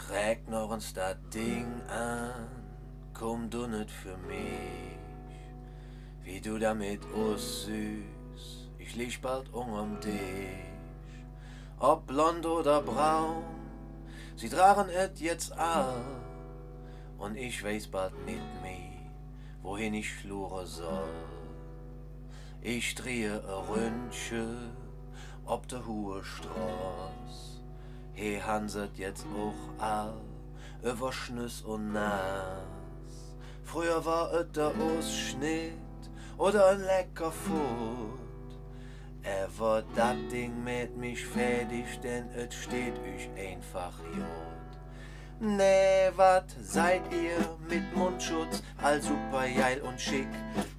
Trägt noch uns dat Ding an, komm du nicht für mich, wie du damit aussiehst, ich lieg bald um dich. Ob blond oder braun, sie tragen et jetzt all, und ich weiß bald nicht mehr, wohin ich flure soll. Ich drehe a Ründchen ob der hohe Straß, he hanset jetzt auch all, über Schnüss und Nas. Früher war et der Ausschnitt oder ein lecker Food. War dat Ding mit mich fertig, denn et steht euch einfach jod. Nee, wat seid ihr mit Mundschutz, all super geil und schick.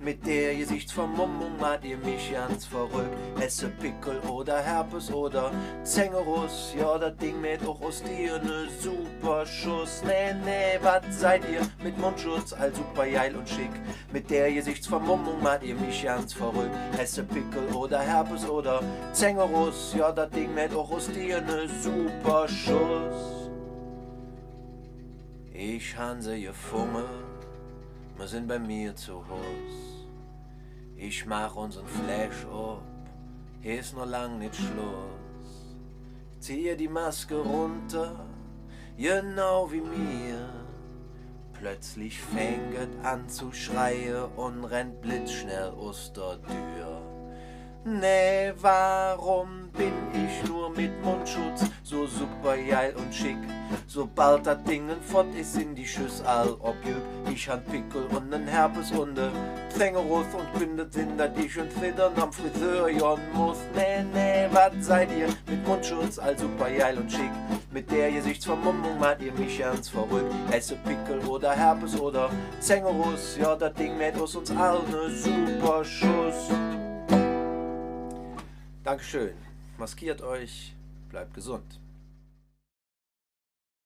Mit der Gesichtsvermummung macht ihr mich ganz verrückt. Esse Pickel oder Herpes oder Zängerus, ja, das Ding mit auch aus dir ne super Schuss. Nee, wat seid ihr mit Mundschutz, all super geil und schick. Mit der Gesichtsvermummung macht ihr mich ganz verrückt. Esse Pickel oder Herpes oder Zängerus, ja, das Ding mit auch aus dir ne super Schuss. Ich han sie gefunden, wir sind bei mir zu Haus. Ich mach unseren Flash ab, hier ist noch lang nicht Schluss. Ziehe die Maske runter, genau wie mir. Plötzlich fängt an zu schreien und rennt blitzschnell aus der Tür. Nee, warum bin ich nur mit Mundschutz so super geil und schick? Sobald das Ding fort ist, sind die Schüsse all objüb. Ich han Pickel und nen Herpes und ne Zängerus und kündet sind, dass ich und Zittern am Friseur jon muss. Nee, wat seid ihr mit Mundschutz all super geil und schick? Mit der Gesichtsvermummung macht ihr mich ganz verrückt. Esse Pickel oder Herpes oder Zängerus, ja, das Ding mit aus uns all ne super Schuss. Dankeschön, maskiert euch, bleibt gesund.